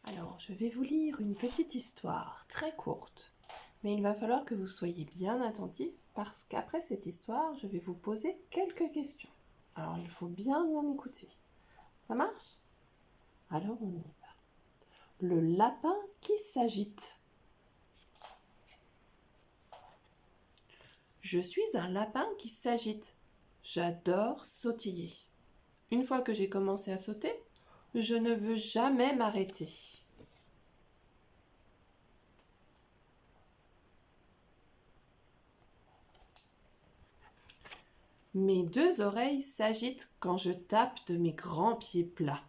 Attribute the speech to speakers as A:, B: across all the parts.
A: Alors, je vais vous lire une petite histoire très courte, mais il va falloir que vous soyez bien attentifs parce qu'après cette histoire, je vais vous poser quelques questions. Alors, il faut bien écouter. Ça marche? Alors, on y va. Le lapin qui s'agite. Je suis un lapin qui s'agite. J'adore sautiller. Une fois que j'ai commencé à sauter, je ne veux jamais m'arrêter. Mes deux oreilles s'agitent quand je tape de mes grands pieds plats.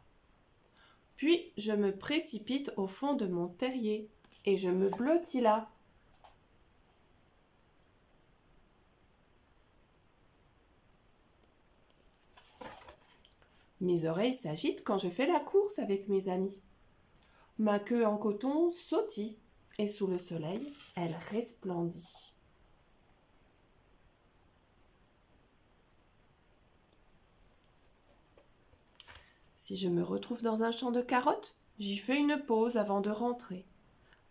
A: Puis je me précipite au fond de mon terrier et je me blottis là. Mes oreilles s'agitent quand je fais la course avec mes amis. Ma queue en coton sautille et sous le soleil, elle resplendit. Si je me retrouve dans un champ de carottes, j'y fais une pause avant de rentrer.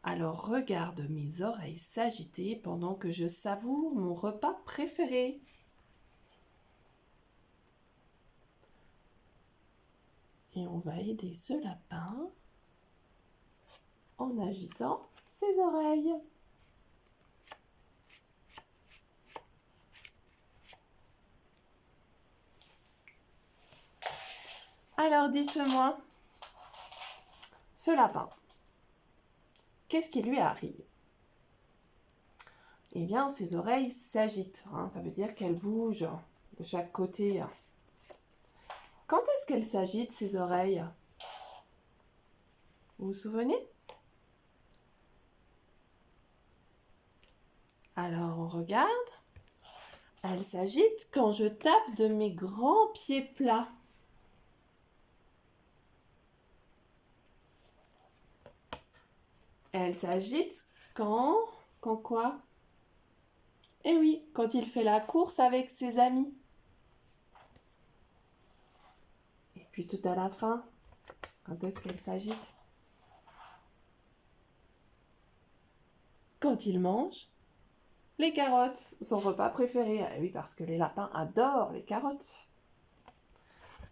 A: Alors regarde mes oreilles s'agiter pendant que je savoure mon repas préféré. Et on va aider ce lapin en agitant ses oreilles. Alors dites-moi, ce lapin, qu'est-ce qui lui arrive? Eh bien, ses oreilles s'agitent, ça veut dire qu'elles bougent de chaque côté. Quand est-ce qu'elles s'agitent, ses oreilles? Vous vous souvenez? Alors, on regarde. Elles s'agitent quand je tape de mes grands pieds plats. Elles s'agitent quand... Quand quoi? Eh oui, quand il fait la course avec ses amis. Et puis tout à la fin, quand est-ce qu'elle s'agite? Quand il mange les carottes, son repas préféré. Eh oui, parce que les lapins adorent les carottes.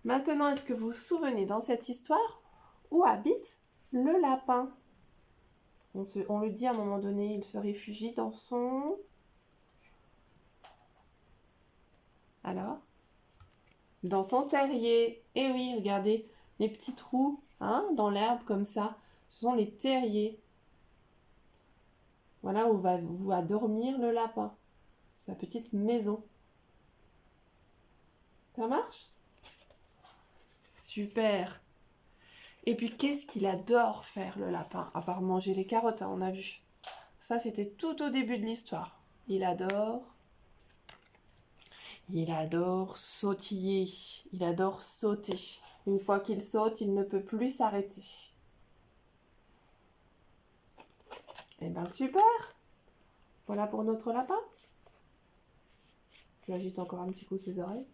A: Maintenant, est-ce que vous vous souvenez dans cette histoire où habite le lapin? On le dit à un moment donné, il se réfugie dans son... Alors? Dans son terrier. Eh oui, regardez, les petits trous dans l'herbe comme ça, ce sont les terriers. Voilà où va dormir le lapin. Sa petite maison. Ça marche? Super! Et puis, qu'est-ce qu'il adore faire, le lapin, à part manger les carottes, on a vu. Ça, c'était tout au début de l'histoire. Il adore sautiller. Il adore sauter. Une fois qu'il saute, il ne peut plus s'arrêter. Eh bien, super! Voilà pour notre lapin. Tu agites encore un petit coup ses oreilles.